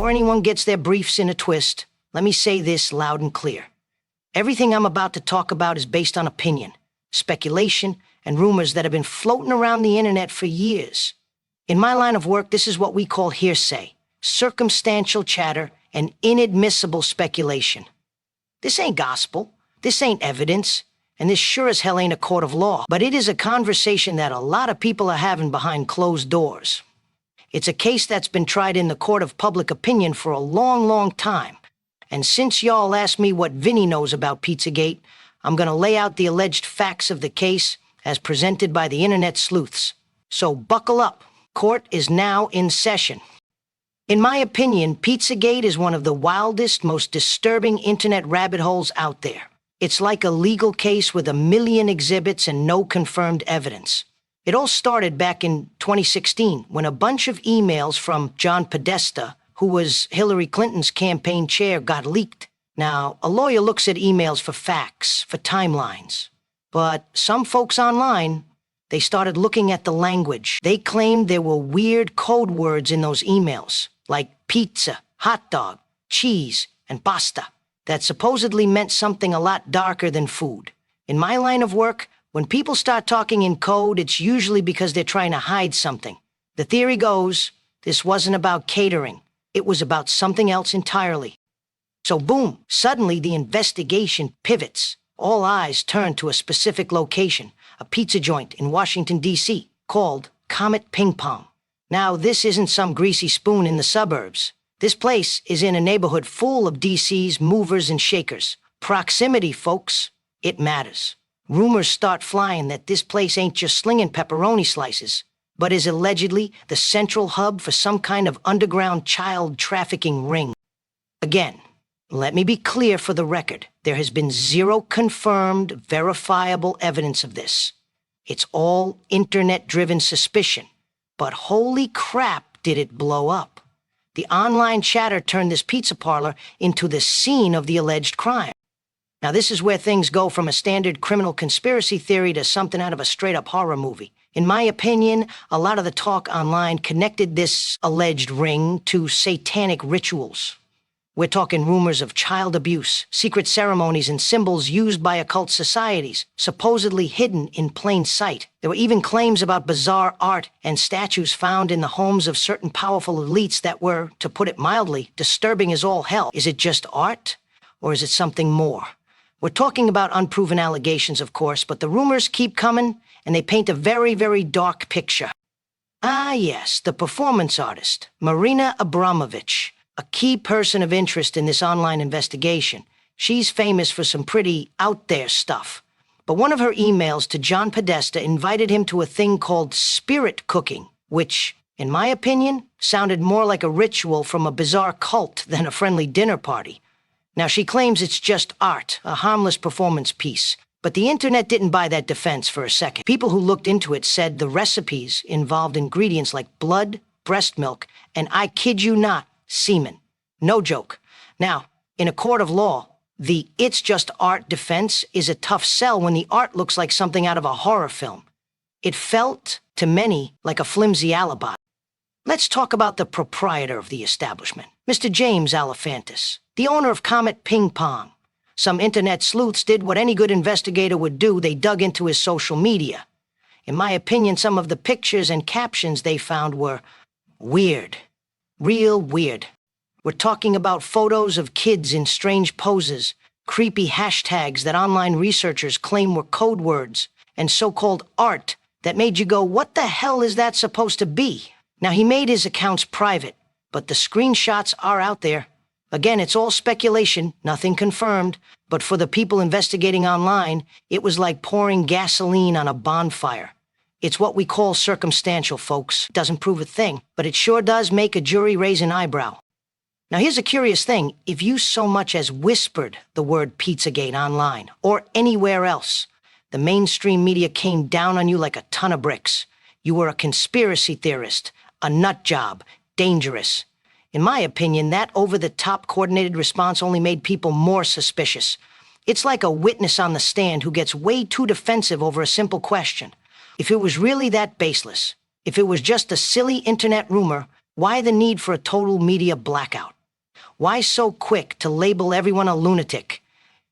before anyone gets their briefs in a twist, let me say this loud and clear. Everything I'm about to talk about is based on opinion, speculation, and rumors that have been floating around the internet for years. In my line of work, this is what we call hearsay, circumstantial chatter, and inadmissible speculation. This ain't gospel, this ain't evidence, and this sure as hell ain't a court of law, but it is a conversation that a lot of people are having behind closed doors. It's a case that's been tried in the court of public opinion for a long, long time. And since y'all asked me what Vinny knows about Pizzagate, I'm gonna lay out the alleged facts of the case as presented by the internet sleuths. So buckle up, court is now in session. In my opinion, Pizzagate is one of the wildest, most disturbing internet rabbit holes out there. It's like a legal case with a million exhibits and no confirmed evidence. It all started back in 2016 when a bunch of emails from John Podesta, who was Hillary Clinton's campaign chair, got leaked. Now, a lawyer looks at emails for facts, for timelines. But some folks online, they started looking at the language. They claimed there were weird code words in those emails, like pizza, hot dog, cheese, and pasta, that supposedly meant something a lot darker than food. In my line of work, when people start talking in code, it's usually because they're trying to hide something. The theory goes, this wasn't about catering. It was about something else entirely. So boom, suddenly the investigation pivots. All eyes turn to a specific location, a pizza joint in Washington, D.C., called Comet Ping Pong. Now, this isn't some greasy spoon in the suburbs. This place is in a neighborhood full of D.C.'s movers and shakers. Proximity, folks, it matters. Rumors start flying that this place ain't just slinging pepperoni slices, but is allegedly the central hub for some kind of underground child trafficking ring. Again, let me be clear for the record. There has been zero confirmed, verifiable evidence of this. It's all internet-driven suspicion. But holy crap, did it blow up. The online chatter turned this pizza parlor into the scene of the alleged crime. Now, this is where things go from a standard criminal conspiracy theory to something out of a straight-up horror movie. In my opinion, a lot of the talk online connected this alleged ring to satanic rituals. We're talking rumors of child abuse, secret ceremonies, and symbols used by occult societies, supposedly hidden in plain sight. There were even claims about bizarre art and statues found in the homes of certain powerful elites that were, to put it mildly, disturbing as all hell. Is it just art, or is it something more? We're talking about unproven allegations, of course, but the rumors keep coming, and they paint a very, very dark picture. Ah, yes, the performance artist, Marina Abramovich, a key person of interest in this online investigation. She's famous for some pretty out-there stuff. But one of her emails to John Podesta invited him to a thing called spirit cooking, which, in my opinion, sounded more like a ritual from a bizarre cult than a friendly dinner party. Now, she claims it's just art, a harmless performance piece. But the internet didn't buy that defense for a second. People who looked into it said the recipes involved ingredients like blood, breast milk, and I kid you not, semen. No joke. Now, in a court of law, the "it's just art" defense is a tough sell when the art looks like something out of a horror film. It felt, to many, like a flimsy alibi. Let's talk about the proprietor of the establishment, Mr. James Alefantis, the owner of Comet Ping Pong. Some internet sleuths did what any good investigator would do. They dug into his social media. In my opinion, some of the pictures and captions they found were weird. Real weird. We're talking about photos of kids in strange poses, creepy hashtags that online researchers claim were code words, and so-called art that made you go, what the hell is that supposed to be? Now, he made his accounts private, but the screenshots are out there. Again, it's all speculation, nothing confirmed, but for the people investigating online, it was like pouring gasoline on a bonfire. It's what we call circumstantial, folks. Doesn't prove a thing, but it sure does make a jury raise an eyebrow. Now, here's a curious thing. If you so much as whispered the word Pizzagate online, or anywhere else, the mainstream media came down on you like a ton of bricks. You were a conspiracy theorist, a nut job, dangerous. In my opinion, that over-the-top coordinated response only made people more suspicious. It's like a witness on the stand who gets way too defensive over a simple question. If it was really that baseless, if it was just a silly internet rumor, Why the need for a total media blackout? Why so quick to label everyone a lunatic?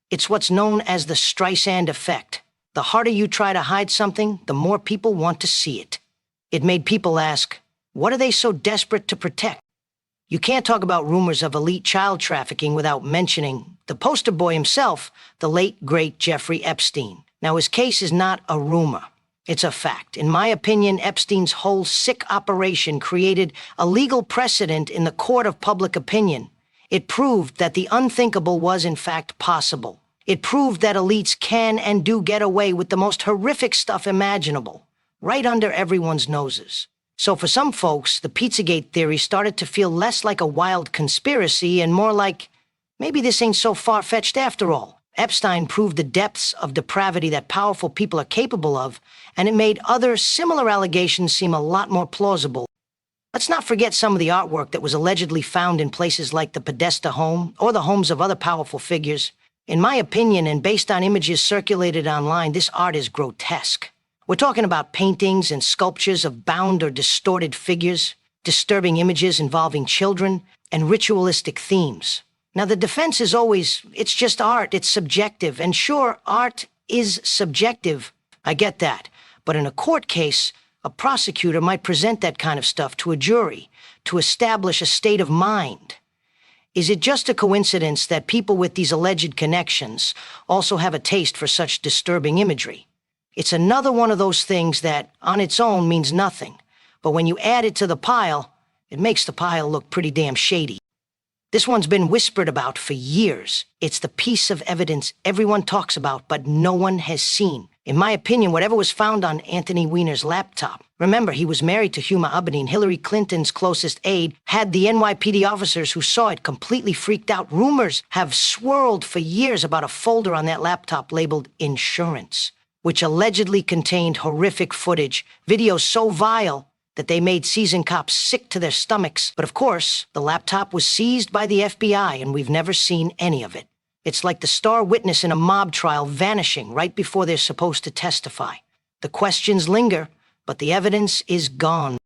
It's what's known as the Streisand effect. The harder you try to hide something, the more people want to see it. It made people ask, what are they so desperate to protect? You can't talk about rumors of elite child trafficking without mentioning the poster boy himself, the late, great Jeffrey Epstein. Now, his case is not a rumor. It's a fact. In my opinion, Epstein's whole sick operation created a legal precedent in the court of public opinion. It proved that the unthinkable was, in fact, possible. It proved that elites can and do get away with the most horrific stuff imaginable, right under everyone's noses. So for some folks, the Pizzagate theory started to feel less like a wild conspiracy and more like, maybe this ain't so far-fetched after all. Epstein proved the depths of depravity that powerful people are capable of, and it made other similar allegations seem a lot more plausible. Let's not forget some of the artwork that was allegedly found in places like the Podesta home or the homes of other powerful figures. In my opinion, and based on images circulated online, this art is grotesque. We're talking about paintings and sculptures of bound or distorted figures, disturbing images involving children, and ritualistic themes. Now, the defense is always, it's just art, it's subjective, and sure, art is subjective. I get that. But in a court case, a prosecutor might present that kind of stuff to a jury to establish a state of mind. Is it just a coincidence that people with these alleged connections also have a taste for such disturbing imagery? It's another one of those things that, on its own, means nothing. But when you add it to the pile, it makes the pile look pretty damn shady. This one's been whispered about for years. It's the piece of evidence everyone talks about, but no one has seen. In my opinion, whatever was found on Anthony Weiner's laptop. Remember, he was married to Huma Abedin, Hillary Clinton's closest aide, had the NYPD officers who saw it completely freaked out. Rumors have swirled for years about a folder on that laptop labeled insurance, which allegedly contained horrific footage, videos so vile that they made seasoned cops sick to their stomachs. But of course, the laptop was seized by the FBI, and we've never seen any of it. It's like the star witness in a mob trial vanishing right before they're supposed to testify. The questions linger, but the evidence is gone.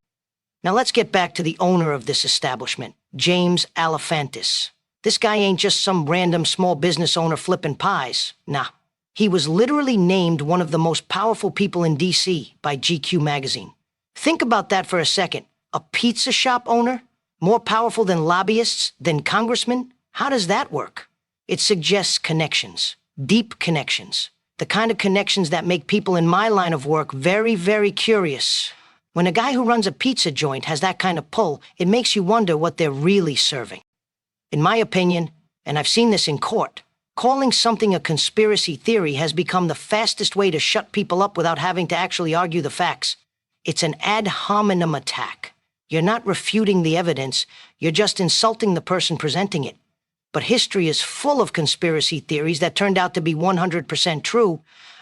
Now let's get back to the owner of this establishment, James Alefantis. This guy ain't just some random small business owner flipping pies. Nah. He was literally named one of the most powerful people in D.C. by GQ magazine. Think about that for a second. A pizza shop owner? More powerful than lobbyists, than congressmen? How does that work? It suggests connections, deep connections, the kind of connections that make people in my line of work very, very curious. When a guy who runs a pizza joint has that kind of pull, it makes you wonder what they're really serving. In my opinion, and I've seen this in court, calling something a conspiracy theory has become the fastest way to shut people up without having to actually argue the facts. It's an ad hominem attack. You're not refuting the evidence, you're just insulting the person presenting it. But history is full of conspiracy theories that turned out to be 100% true.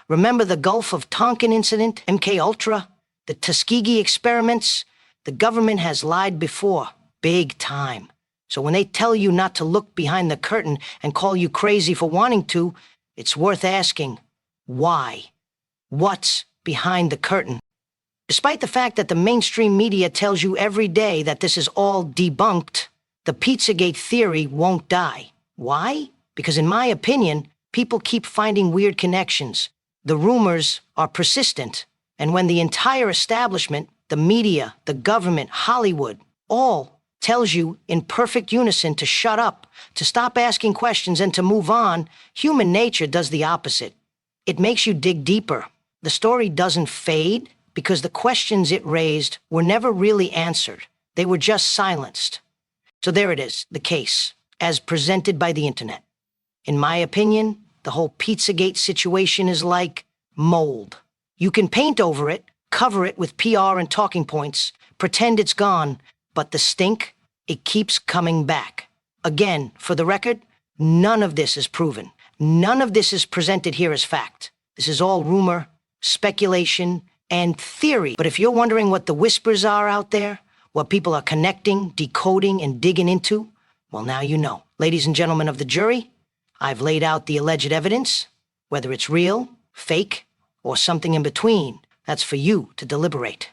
Remember the Gulf of Tonkin incident, MK Ultra, the Tuskegee experiments? The government has lied before, big time. So when they tell you not to look behind the curtain and call you crazy for wanting to, it's worth asking, why? What's behind the curtain? Despite the fact that the mainstream media tells you every day that this is all debunked, the Pizzagate theory won't die. Why? Because in my opinion, people keep finding weird connections. The rumors are persistent. And when the entire establishment, the media, the government, Hollywood, all tells you in perfect unison to shut up, to stop asking questions and to move on, human nature does the opposite. It makes you dig deeper. The story doesn't fade because the questions it raised were never really answered. They were just silenced. So there it is, the case, as presented by the internet. In my opinion, the whole Pizzagate situation is like mold. You can paint over it, cover it with PR and talking points, pretend it's gone, but the stink, it keeps coming back. Again, for the record, none of this is proven. None of this is presented here as fact. This is all rumor, speculation, and theory. But if you're wondering what the whispers are out there, what people are connecting, decoding, and digging into, well, now you know. Ladies and gentlemen of the jury, I've laid out the alleged evidence. Whether it's real, fake, or something in between, that's for you to deliberate.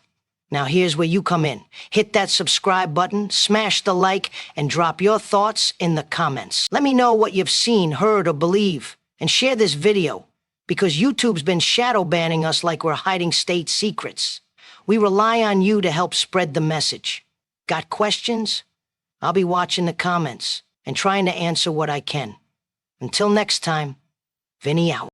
Now here's where you come in. Hit that subscribe button, smash the like, and drop your thoughts in the comments. Let me know what you've seen, heard, or believe, and share this video, because YouTube's been shadow banning us like we're hiding state secrets. We rely on you to help spread the message. Got questions? I'll be watching the comments and trying to answer what I can. Until next time, Vinny out.